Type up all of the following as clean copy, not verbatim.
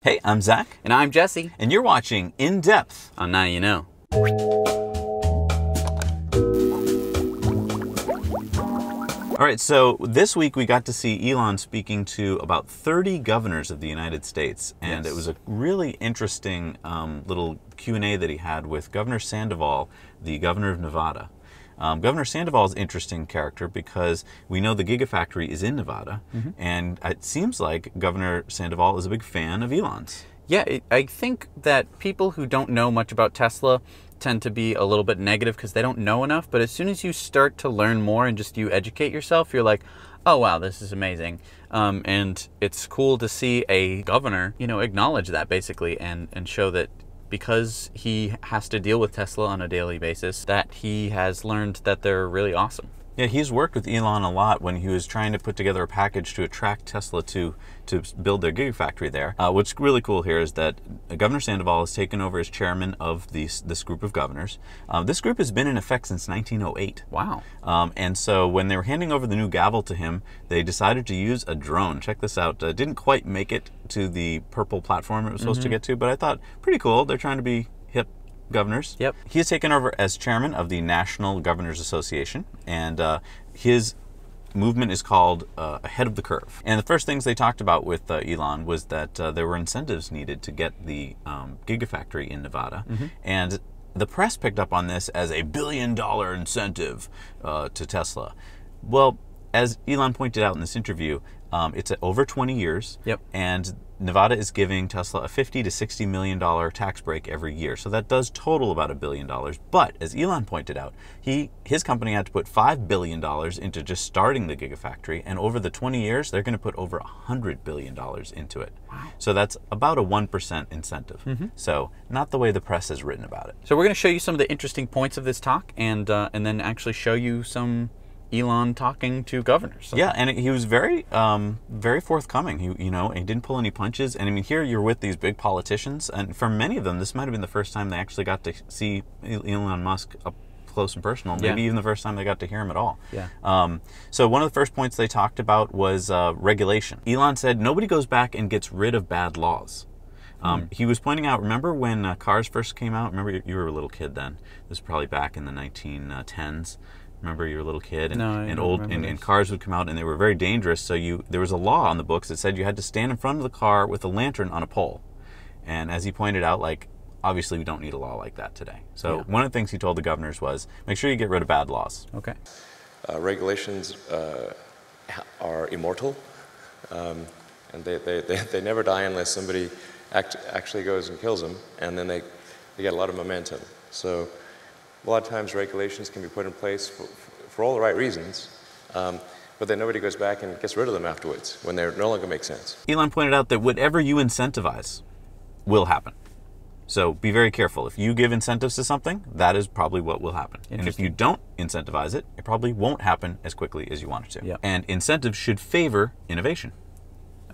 Hey, I'm Zach. And I'm Jesse. And you're watching In Depth On Now You Know. All right, so this week we got to see Elon speaking to about 30 governors of the United States, and Yes. It was a really interesting little Q&A that he had with Governor Sandoval, the governor of Nevada. Governor Sandoval is an interesting character because we know the Gigafactory is in Nevada, and it seems like Governor Sandoval is a big fan of Elon's. Yeah, I think that people who don't know much about Tesla tend to be a little bit negative because they don't know enough. But as soon as you start to learn more and just you educate yourself, you're like, oh, wow, this is amazing. And it's cool to see a governor, acknowledge that basically and show that because he has to deal with Tesla on a daily basis, that he has learned that they're really awesome. Yeah, he's worked with Elon a lot when he was trying to put together a package to attract Tesla to build their Gigafactory there. What's really cool here is that Governor Sandoval has taken over as chairman of this group of governors. This group has been in effect since 1908. Wow. And so when they were handing over the new gavel to him, they decided to use a drone. Check this out. Didn't quite make it to the purple platform it was supposed to get to, but I thought, pretty cool. They're trying to be hip governors. Yep. He has taken over as chairman of the National Governors Association, and his movement is called Ahead of the Curve. And the first things they talked about with Elon was that there were incentives needed to get the Gigafactory in Nevada, and the press picked up on this as a $1 billion incentive to Tesla. Well, as Elon pointed out in this interview, it's over 20 years, and Nevada is giving Tesla a $50 to $60 million tax break every year. So that does total about $1 billion. But as Elon pointed out, his company had to put $5 billion into just starting the Gigafactory, and over the 20 years, they're going to put over $100 billion into it. Wow. So that's about a 1% incentive. So not the way the press has written about it. So we're going to show you some of the interesting points of this talk, and then actually show you some Elon talking to governors. Yeah, and he was very, very forthcoming. He didn't pull any punches. And I mean, here you're with these big politicians, and for many of them, this might have been the first time they actually got to see Elon Musk up close and personal. Maybe even the first time they got to hear him at all. Yeah. So one of the first points they talked about was regulation. Elon said nobody goes back and gets rid of bad laws. He was pointing out, remember when cars first came out? Remember, you were a little kid then. This was probably back in the 1910s. Remember, you were a little kid, and cars would come out, and they were very dangerous. So there was a law on the books that said you had to stand in front of the car with a lantern on a pole. And as he pointed out, obviously we don't need a law like that today. So one of the things he told the governors was, make sure you get rid of bad laws. Okay. Regulations are immortal, and they never die unless somebody actually goes and kills them, and then they get a lot of momentum. So a lot of times regulations can be put in place for all the right reasons, but then nobody goes back and gets rid of them afterwards when they no longer make sense. Elon pointed out that whatever you incentivize will happen. So be very careful. If you give incentives to something, that is probably what will happen. And if you don't incentivize it, it probably won't happen as quickly as you want it to. Yep. And incentives should favor innovation.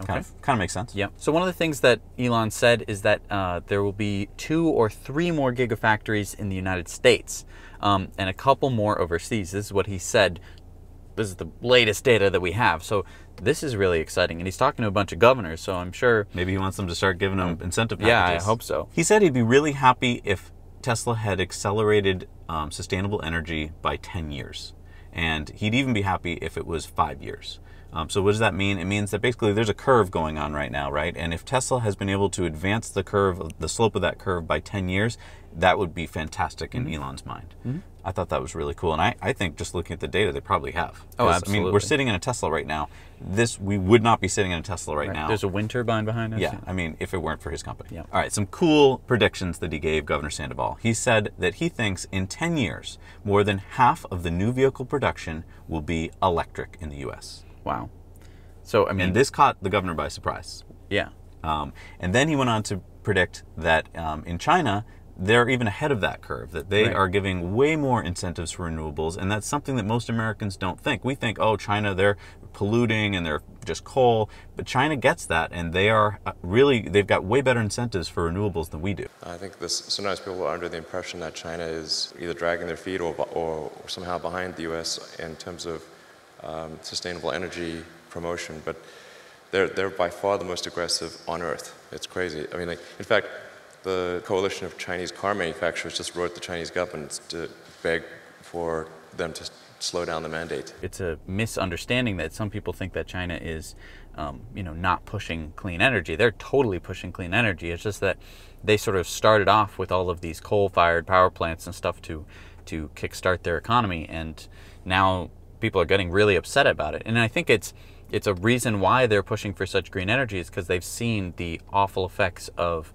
Okay. Kind of makes sense. Yeah. So one of the things that Elon said is that there will be 2 or 3 more gigafactories in the United States, and a couple more overseas. This is what he said. This is the latest data that we have. So this is really exciting. And he's talking to a bunch of governors, so I'm sure maybe he wants them to start giving them incentive packages. Yeah, I hope so. He said he'd be really happy if Tesla had accelerated sustainable energy by 10 years. And he'd even be happy if it was 5 years. So what does that mean? It means that basically there's a curve going on right now, right? And if Tesla has been able to advance the slope of that curve by 10 years, that would be fantastic in Elon's mind. I thought that was really cool. And I think just looking at the data, they probably have. Oh, absolutely. I mean, we're sitting in a Tesla right now. We would not be sitting in a Tesla right now. There's a wind turbine behind us. Yeah, I mean, if it weren't for his company. Yeah. All right, some cool predictions that he gave Governor Sandoval. He said that he thinks in 10 years, more than half of the new vehicle production will be electric in the U.S. Wow. So, I mean, and this caught the governor by surprise. Yeah. And then he went on to predict that in China, they're even ahead of that curve, that they are giving way more incentives for renewables, and that's something that most Americans don't think. We think, oh, China, they're polluting and they're just coal, but China gets that, and they are they've got way better incentives for renewables than we do. I think sometimes people are under the impression that China is either dragging their feet or somehow behind the U.S. in terms of sustainable energy promotion, but they're by far the most aggressive on Earth. It's crazy. I mean, like, in fact, the coalition of Chinese car manufacturers just wrote the Chinese government to beg for them to slow down the mandate. It's a misunderstanding that some people think that China is, not pushing clean energy. They're totally pushing clean energy. It's just that they sort of started off with all of these coal-fired power plants and stuff to kickstart their economy, and now people are getting really upset about it. And I think it's a reason why they're pushing for such green energy is because they've seen the awful effects of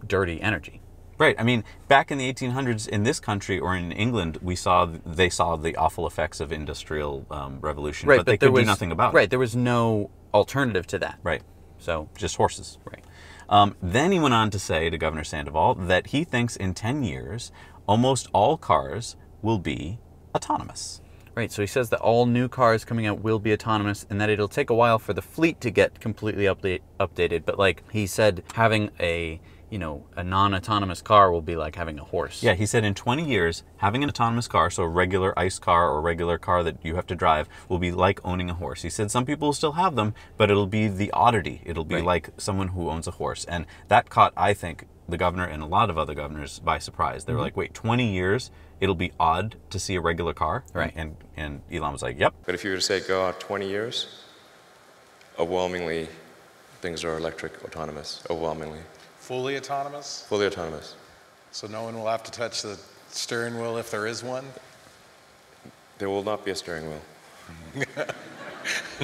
dirty energy. Right. I mean, back in the 1800s in this country or in England, they saw the awful effects of industrial revolution, right, but they could do nothing about it. Right. There was no alternative to that. Right. So just horses. Right. Then he went on to say to Governor Sandoval that he thinks in 10 years, almost all cars will be autonomous. Right, so he says that all new cars coming out will be autonomous and that it'll take a while for the fleet to get completely updated. But like he said, having a non-autonomous car will be like having a horse. Yeah, he said in 20 years, having an autonomous car, so a regular ICE car or a regular car that you have to drive, will be like owning a horse. He said some people will still have them, but it'll be the oddity. It'll be like someone who owns a horse. And that caught, I think, the governor and a lot of other governors by surprise. They were like, wait, 20 years, it'll be odd to see a regular car? Right. And Elon was like, yep. But if you were to say go out 20 years, overwhelmingly, things are electric, autonomous, overwhelmingly. Fully autonomous? Fully autonomous. So no one will have to touch the steering wheel if there is one? There will not be a steering wheel.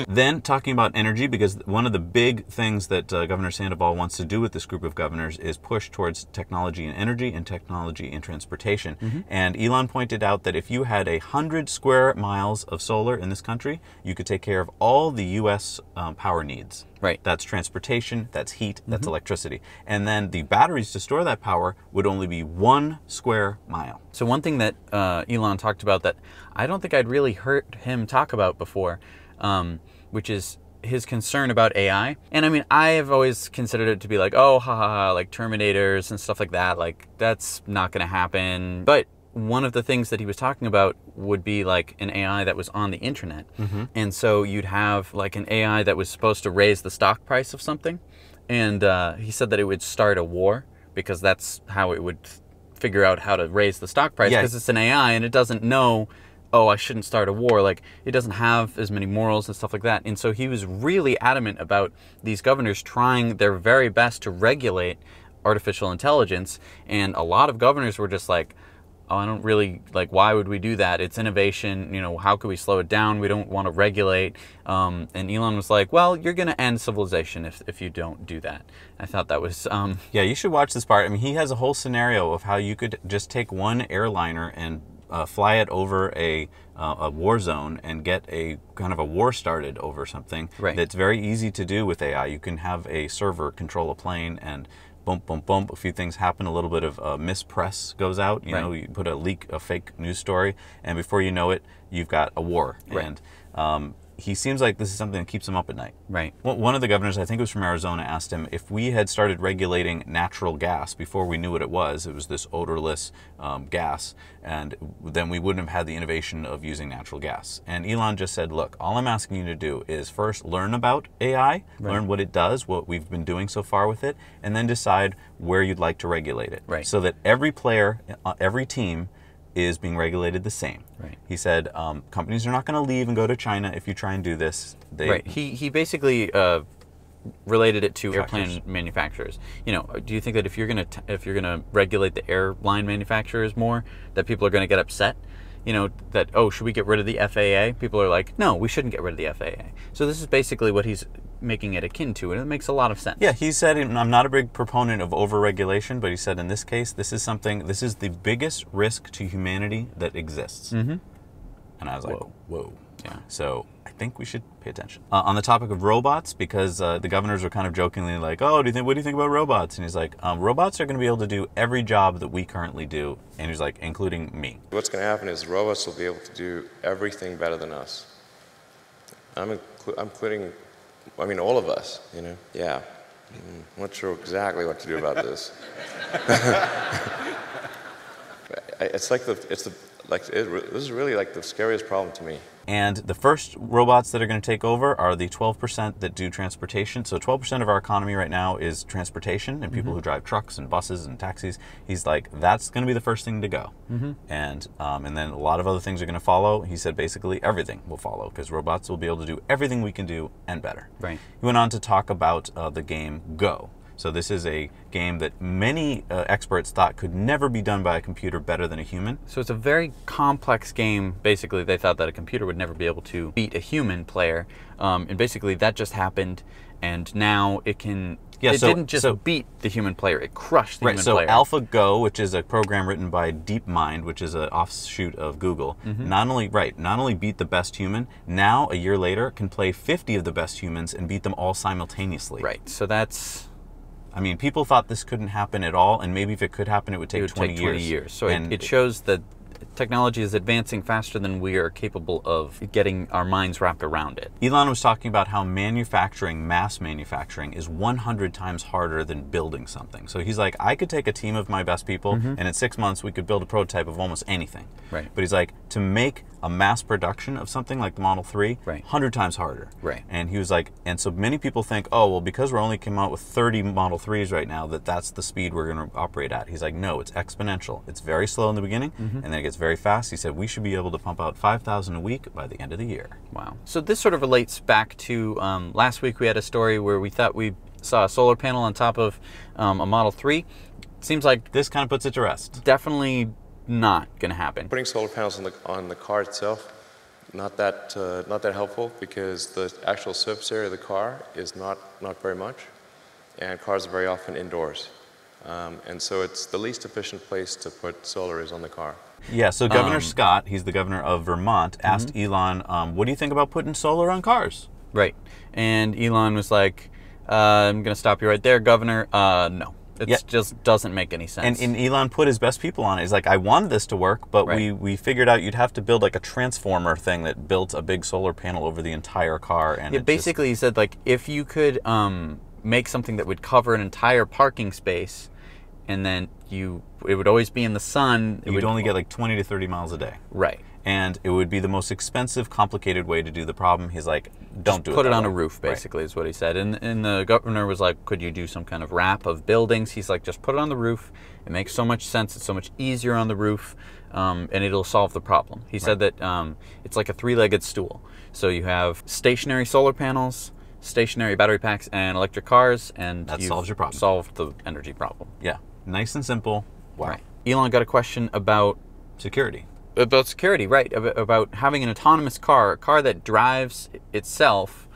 Then talking about energy, because one of the big things that Governor Sandoval wants to do with this group of governors is push towards technology and energy and technology and transportation. And Elon pointed out that if you had 100 square miles of solar in this country, you could take care of all the U.S. Power needs. Right. That's transportation, that's heat, that's electricity. And then the batteries to store that power would only be 1 square mile. So one thing that Elon talked about that I don't think I'd really heard him talk about before, which is his concern about AI. And I mean, I have always considered it to be like, oh, ha ha ha, like Terminators and stuff like that. Like, that's not going to happen. But one of the things that he was talking about would be like an AI that was on the internet. And so you'd have like an AI that was supposed to raise the stock price of something. And he said that it would start a war because that's how it would figure out how to raise the stock price, because it's an AI and it doesn't know, oh, I shouldn't start a war. Like, it doesn't have as many morals and stuff like that. And so he was really adamant about these governors trying their very best to regulate artificial intelligence. And a lot of governors were just like, oh, I don't really, like, why would we do that? It's innovation, how could we slow it down? We don't want to regulate. And Elon was like, well, you're going to end civilization if you don't do that. I thought that was... Yeah, you should watch this part. I mean, he has a whole scenario of how you could just take one airliner and fly it over a war zone and get a kind of a war started over something. Right. That's very easy to do with AI. You can have a server control a plane and bump, bump, bump, a few things happen, a little bit of mispress goes out, you know, you put a fake news story, and before you know it, you've got a war. Right. And he seems like this is something that keeps him up at night. Right. One of the governors, I think it was from Arizona, asked him if we had started regulating natural gas before we knew what it was this odorless gas, and then we wouldn't have had the innovation of using natural gas. And Elon just said, look, all I'm asking you to do is first learn about AI, learn what it does, what we've been doing so far with it, and then decide where you'd like to regulate it. Right. So that every player, every team is being regulated the same. Right. He said companies are not going to leave and go to China if you try and do this. Right. He basically related it to airplane manufacturers. Do you think that if you're gonna regulate the airline manufacturers more, that people are going to get upset? That, oh, should we get rid of the FAA? People are like, no, we shouldn't get rid of the FAA. So this is basically what he's making it akin to, and it makes a lot of sense. Yeah, he said, I'm not a big proponent of over-regulation, but he said in this case, this is the biggest risk to humanity that exists. And I was like, whoa. Yeah. So I think we should pay attention. On the topic of robots, because the governors were kind of jokingly like, oh, what do you think about robots? And he's like, robots are going to be able to do every job that we currently do. And he's like, including me. What's going to happen is robots will be able to do everything better than us. I'm including, all of us, Yeah. I'm not sure exactly what to do about this. It's this is really like the scariest problem to me. And the first robots that are going to take over are the 12% that do transportation. So 12% of our economy right now is transportation and people who drive trucks and buses and taxis. He's like, that's going to be the first thing to go. And then a lot of other things are going to follow. He said basically everything will follow because robots will be able to do everything we can do and better. Right. He went on to talk about the game Go. So this is a game that many experts thought could never be done by a computer better than a human. So it's a very complex game. Basically, they thought that a computer would never be able to beat a human player. And basically, that just happened. And now it can... Yeah, it didn't just beat the human player. It crushed the human player. So AlphaGo, which is a program written by DeepMind, which is an offshoot of Google, not only beat the best human, now, a year later, can play 50 of the best humans and beat them all simultaneously. Right. So that's... I mean, people thought this couldn't happen at all, and maybe if it could happen, it would take 20 years. So it shows that technology is advancing faster than we are capable of getting our minds wrapped around it. Elon was talking about how mass manufacturing, is 100 times harder than building something. So he's like, I could take a team of my best people, and in 6 months, we could build a prototype of almost anything. Right. But he's like, to make a mass production of something like the Model 3, 100 times harder. Right. And he was like, and so many people think, oh, well, because we're only coming out with 30 Model 3s right now, that's the speed we're going to operate at. He's like, no, it's exponential. It's very slow in the beginning, and then it gets very fast. He said, we should be able to pump out 5,000 a week by the end of the year. Wow. So this sort of relates back to last week we had a story where we thought we saw a solar panel on top of a Model 3. Seems like this kind of puts it to rest. Definitely not going to happen. Putting solar panels on the car itself, not that helpful because the actual surface area of the car is not very much, and cars are very often indoors, and so it's the least efficient place to put solar is on the car. Yeah. So Governor Scott, he's the governor of Vermont, asked Elon, "What do you think about putting solar on cars?" Right. And Elon was like, "I'm going to stop you right there, Governor. No." It just doesn't make any sense. And Elon put his best people on it. He's like, I wanted this to work, but we figured out you'd have to build like a transformer thing that built a big solar panel over the entire car. And basically he said, like, if you could make something that would cover an entire parking space, and then it would always be in the sun. You'd only get like 20 to 30 miles a day. Right. And it would be the most expensive, complicated way to do the problem. He's like, don't do it. Put it on a roof, basically, is what he said. And the governor was like, could you do some kind of wrap of buildings? He's like, just put it on the roof. It makes so much sense. It's so much easier on the roof, and it'll solve the problem. He said that it's like a three-legged stool. So you have stationary solar panels, stationary battery packs, and electric cars, and that solves your problem. Solved the energy problem. Yeah, nice and simple. Wow. Right. Elon got a question about security. About security, right. About having an autonomous car, a car that drives itself.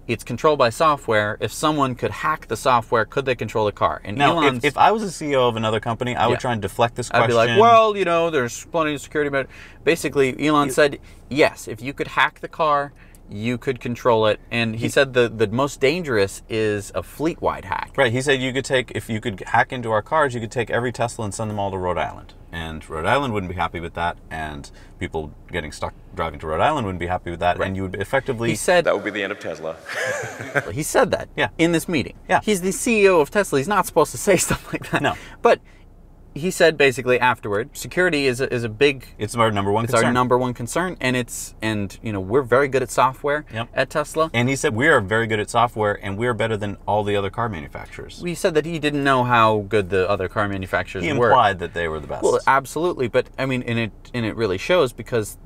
It's controlled by software. If someone could hack the software, could they control the car? And now, if I was a CEO of another company, I would try and deflect this question. I'd be like, well, there's plenty of security. But basically, Elon said, yes, if you could hack the car, you could control it. And he said the most dangerous is a fleet-wide hack. Right. He said if you could hack into our cars, you could take every Tesla and send them all to Rhode Island. And Rhode Island wouldn't be happy with that, and people getting stuck driving to Rhode Island wouldn't be happy with that, and you would effectively... He said... That would be the end of Tesla. He said that in this meeting. Yeah. He's the CEO of Tesla. He's not supposed to say stuff like that. No. But he said basically afterward, security is a big... It's our number one concern. It's our number one concern, and we're very good at software at Tesla. And he said we are very good at software, and we are better than all the other car manufacturers. He said that he didn't know how good the other car manufacturers were. He implied that they were the best. Well, absolutely, but I mean, and it really shows because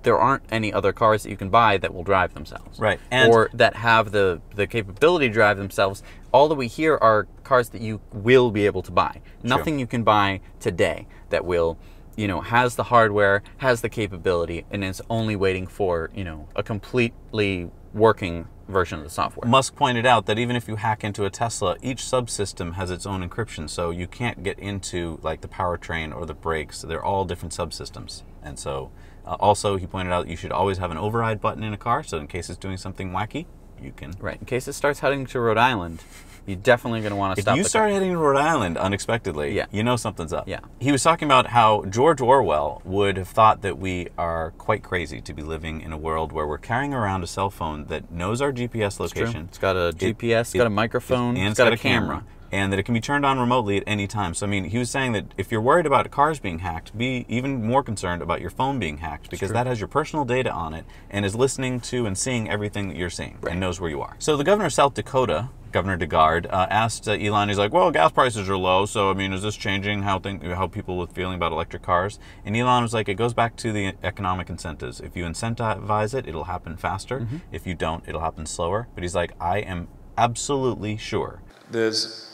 there aren't any other cars that you can buy that will drive themselves. Right. Or that have the capability to drive themselves. All that we hear are cars that you will be able to buy. Nothing you can buy today that will, has the hardware, has the capability, and is only waiting for, a completely working version of the software. Musk pointed out that even if you hack into a Tesla, each subsystem has its own encryption, so you can't get into like the powertrain or the brakes. They're all different subsystems. And so also he pointed out you should always have an override button in a car, so in case it's doing something wacky, you can... Right, in case it starts heading to Rhode Island, you're definitely going to want to stop. If you start heading to Rhode Island unexpectedly, you know something's up. Yeah. He was talking about how George Orwell would have thought that we are quite crazy to be living in a world where we're carrying around a cell phone that knows our GPS location. It's got a GPS, it's got a microphone, and it's got a camera. and that it can be turned on remotely at any time. So, I mean, he was saying that if you're worried about cars being hacked, be even more concerned about your phone being hacked, because that has your personal data on it and is listening to and seeing everything that you're seeing and knows where you are. So the governor of South Dakota, Governor DeGard, asked Elon, he's like, well, gas prices are low, so, I mean, is this changing how people are feeling about electric cars? And Elon was like, it goes back to the economic incentives. If you incentivize it, it'll happen faster. If you don't, it'll happen slower. But he's like, I am absolutely sure. There's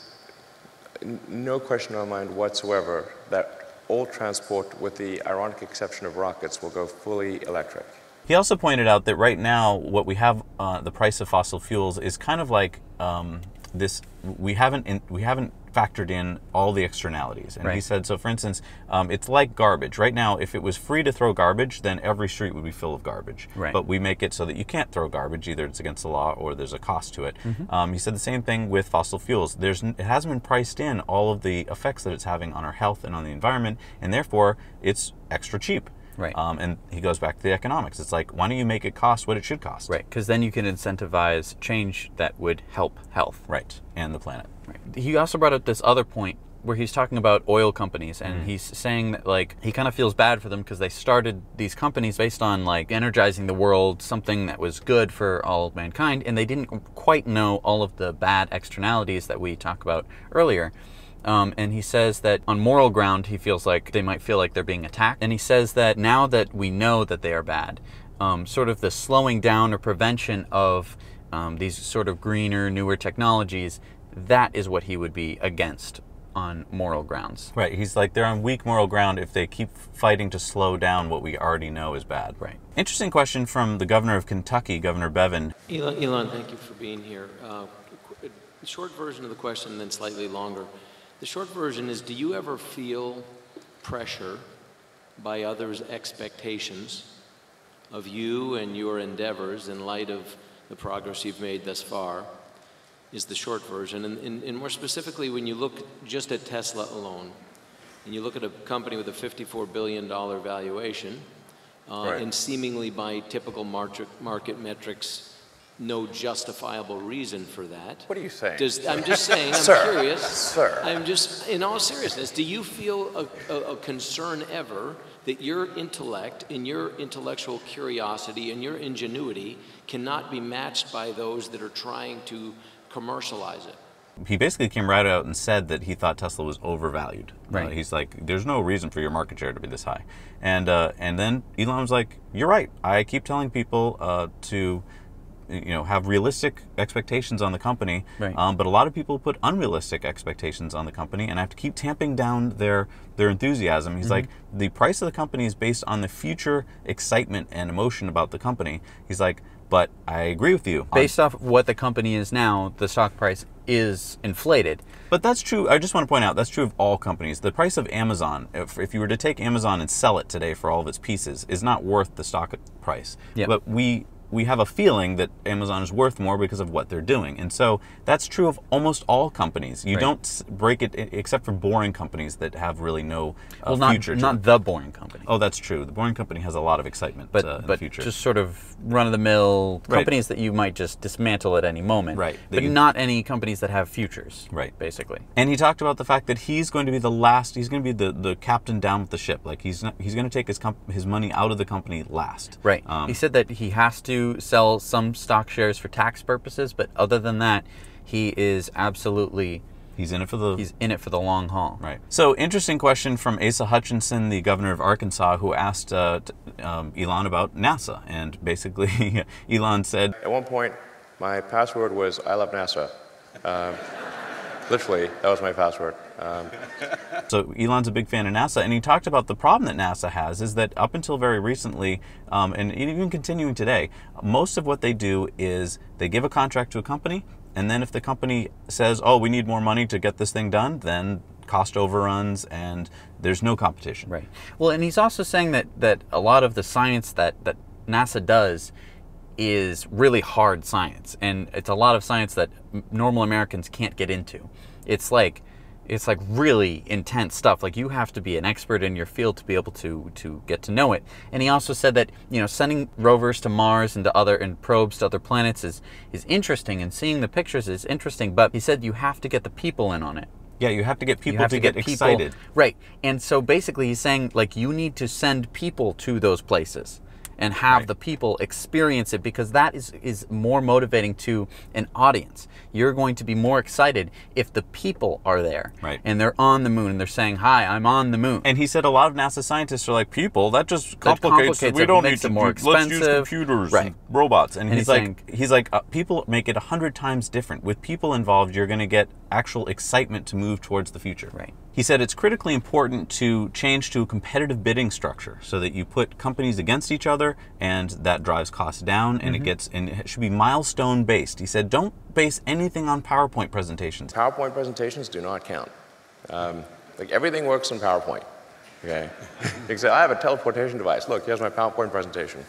no question in my mind whatsoever that all transport, with the ironic exception of rockets, will go fully electric. He also pointed out that right now, what we have, the price of fossil fuels is kind of like this. We haven't factored in all the externalities. And he said, so for instance, it's like garbage. Right now, if it was free to throw garbage, then every street would be full of garbage. But we make it so that you can't throw garbage. Either it's against the law or there's a cost to it. He said the same thing with fossil fuels. It hasn't been priced in all of the effects that it's having on our health and on the environment, and therefore it's extra cheap. And he goes back to the economics. It's like, why don't you make it cost what it should cost? Because then you can incentivize change that would help health. And the planet. He also brought up this other point where he's talking about oil companies, and he's saying that, like, he kind of feels bad for them because they started these companies based on, like, energizing the world, something that was good for all of mankind, and they didn't quite know all of the bad externalities that we talked about earlier. And he says that on moral ground, he feels like they might feel like they're being attacked. And he says that now that we know that they are bad, sort of the slowing down or prevention of these sort of greener, newer technologies, that is what he would be against on moral grounds. He's like, they're on weak moral ground if they keep fighting to slow down what we already know is bad. Interesting question from the governor of Kentucky, Governor Bevin. Elon, thank you for being here. Short version of the question, and then slightly longer. The short version is, do you ever feel pressure by others' expectations of you and your endeavors in light of the progress you've made thus far, is the short version. And more specifically, when you look just at Tesla alone, and you look at a company with a $54 billion valuation, and seemingly by typical market metrics, no justifiable reason for that. What are you saying? I'm just saying, I'm curious. Sir. I'm just, in all seriousness, do you feel a concern ever that your intellect and your intellectual curiosity and your ingenuity cannot be matched by those that are trying to commercialize it? He basically came right out and said that he thought Tesla was overvalued. He's like, there's no reason for your market share to be this high. And then Elon was like, you're right. I keep telling people to have realistic expectations on the company, but a lot of people put unrealistic expectations on the company, and I have to keep tamping down their enthusiasm. He's like, the price of the company is based on the future excitement and emotion about the company. He's like, but I agree with you. Based off what the company is now, the stock price is inflated. But that's true. I just want to point out, that's true of all companies. The price of Amazon, if you were to take Amazon and sell it today for all of its pieces, is not worth the stock price. But we have a feeling that Amazon is worth more because of what they're doing. And so that's true of almost all companies. You don't break it, except for boring companies that have really no future. Not the boring company. Oh, that's true. The boring company has a lot of excitement in the future. Just sort of run-of-the-mill companies that you might just dismantle at any moment. But not any companies that have futures, basically. And he talked about the fact that he's going to be the last, he's going to be the captain down with the ship. Like, he's going to take his money out of the company last. He said that he has to sell some stock shares for tax purposes, but other than that, he is absolutely he's in it for the long haul. So, interesting question from Asa Hutchinson, the governor of Arkansas, who asked Elon about NASA, and basically Elon said, at one point, my password was "I love NASA." Literally, that was my password. So Elon's a big fan of NASA, and he talked about the problem that NASA has is that up until very recently, and even continuing today, most of what they do is they give a contract to a company, and then if the company says, oh, we need more money to get this thing done, then cost overruns and there's no competition. Well, and he's also saying that a lot of the science that NASA does is really hard science, and it's a lot of science that normal Americans can't get into. It's like It's like really intense stuff. Like you have to be an expert in your field to be able to get to know it. And he also said that, you know, sending rovers to Mars and probes to other planets is interesting, and seeing the pictures is interesting, but he said you have to get the people in on it. Yeah, you have to get people to get excited. Right. And so basically he's saying, like, you need to send people to those places and have the people experience it, because that is more motivating to an audience. You're going to be more excited if the people are there. Right. And they're on the moon and they're saying, "Hi, I'm on the moon." And he said a lot of NASA scientists are like, people, that just complicates it. We don't need to more let's use expensive. computers Right. and robots. And he's saying, like, people make it 100 times different. With people involved, you're going to get actual excitement to move towards the future. Right. He said it's critically important to change to a competitive bidding structure so that you put companies against each other, and that drives costs down, and it should be milestone based. He said, don't base anything on PowerPoint presentations. PowerPoint presentations do not count. Like everything works in PowerPoint. Okay. You can say, I have a teleportation device. Look, here's my PowerPoint presentation.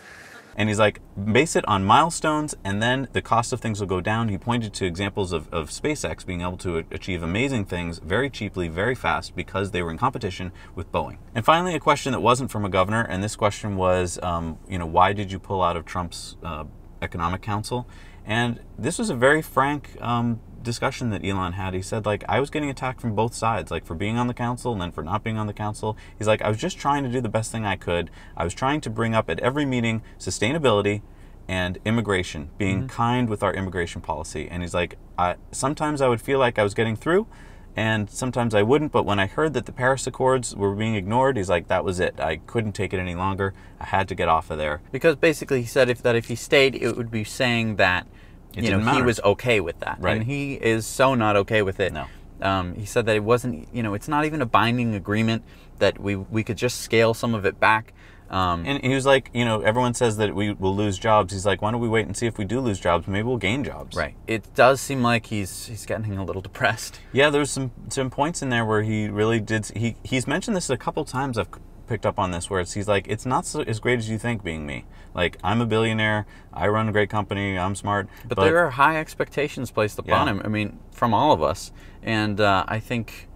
And he's like, base it on milestones, and then the cost of things will go down. He pointed to examples of SpaceX being able to achieve amazing things very cheaply, very fast, because they were in competition with Boeing. And finally, a question that wasn't from a governor, and this question was, you know, why did you pull out of Trump's Economic Council? And this was a very frank discussion that Elon had. He said, like, I was getting attacked from both sides, like for being on the council and then for not being on the council. He's like, I was just trying to do the best thing I could. I was trying to bring up at every meeting sustainability and immigration, being kind with our immigration policy. And he's like, sometimes I would feel like I was getting through, and sometimes I wouldn't, but when I heard that the Paris Accords were being ignored, he's like, that was it. I couldn't take it any longer. I had to get off of there. Because basically he said if he stayed, it would be saying that he was okay with that. Right. And he is so not okay with it. No. He said that it wasn't, it's not even a binding agreement, that we could just scale some of it back. And he was like, everyone says that we will lose jobs. He's like, why don't we wait and see if we do lose jobs? Maybe we'll gain jobs. Right. It does seem like he's getting a little depressed. Yeah, there's some points in there where he really did. He's mentioned this a couple times. I've picked up on this, where he's like, it's not as great as you think being me. Like, I'm a billionaire, I run a great company, I'm smart. But there are high expectations placed upon him. I mean, from all of us. And I think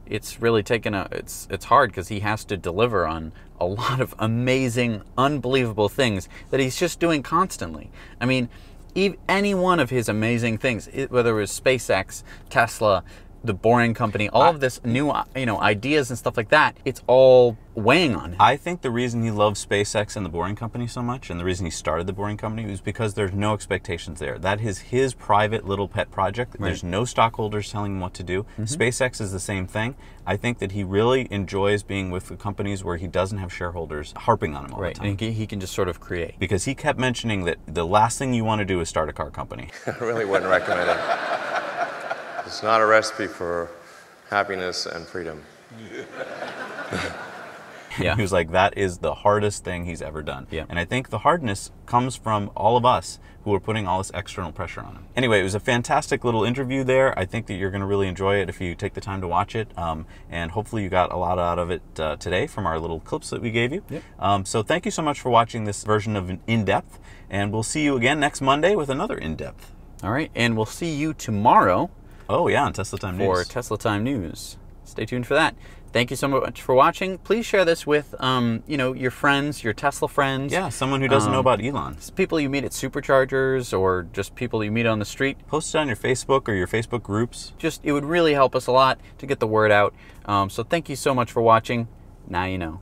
it's really taken it's hard, because he has to deliver on a lot of amazing, unbelievable things that he's just doing constantly. I mean, any one of his amazing things, whether it was SpaceX, Tesla, the Boring Company, all of this new, ideas and stuff like that, it's all weighing on him. I think the reason he loves SpaceX and the Boring Company so much, and the reason he started the Boring Company, was because there's no expectations there. That is his private little pet project. Right. There's no stockholders telling him what to do. SpaceX is the same thing. I think that he really enjoys being with the companies where he doesn't have shareholders harping on him all the time. And he can just sort of create. Because he kept mentioning that the last thing you want to do is start a car company. I really wouldn't recommend it. It's not a recipe for happiness and freedom. Yeah. He was like, that is the hardest thing he's ever done. Yeah. And I think the hardness comes from all of us who are putting all this external pressure on him. Anyway, it was a fantastic little interview there. I think that you're going to really enjoy it if you take the time to watch it. And hopefully you got a lot out of it today from our little clips that we gave you. Yep. So thank you so much for watching this version of an In-Depth. And we'll see you again next Monday with another In-Depth. All right. And we'll see you tomorrow. Oh, yeah, on Tesla Time News. For Tesla Time News. Stay tuned for that. Thank you so much for watching. Please share this with, your friends, your Tesla friends. Yeah, someone who doesn't know about Elon. People you meet at superchargers, or just people you meet on the street. Post it on your Facebook or your Facebook groups. It would really help us a lot to get the word out. So thank you so much for watching. Now you know.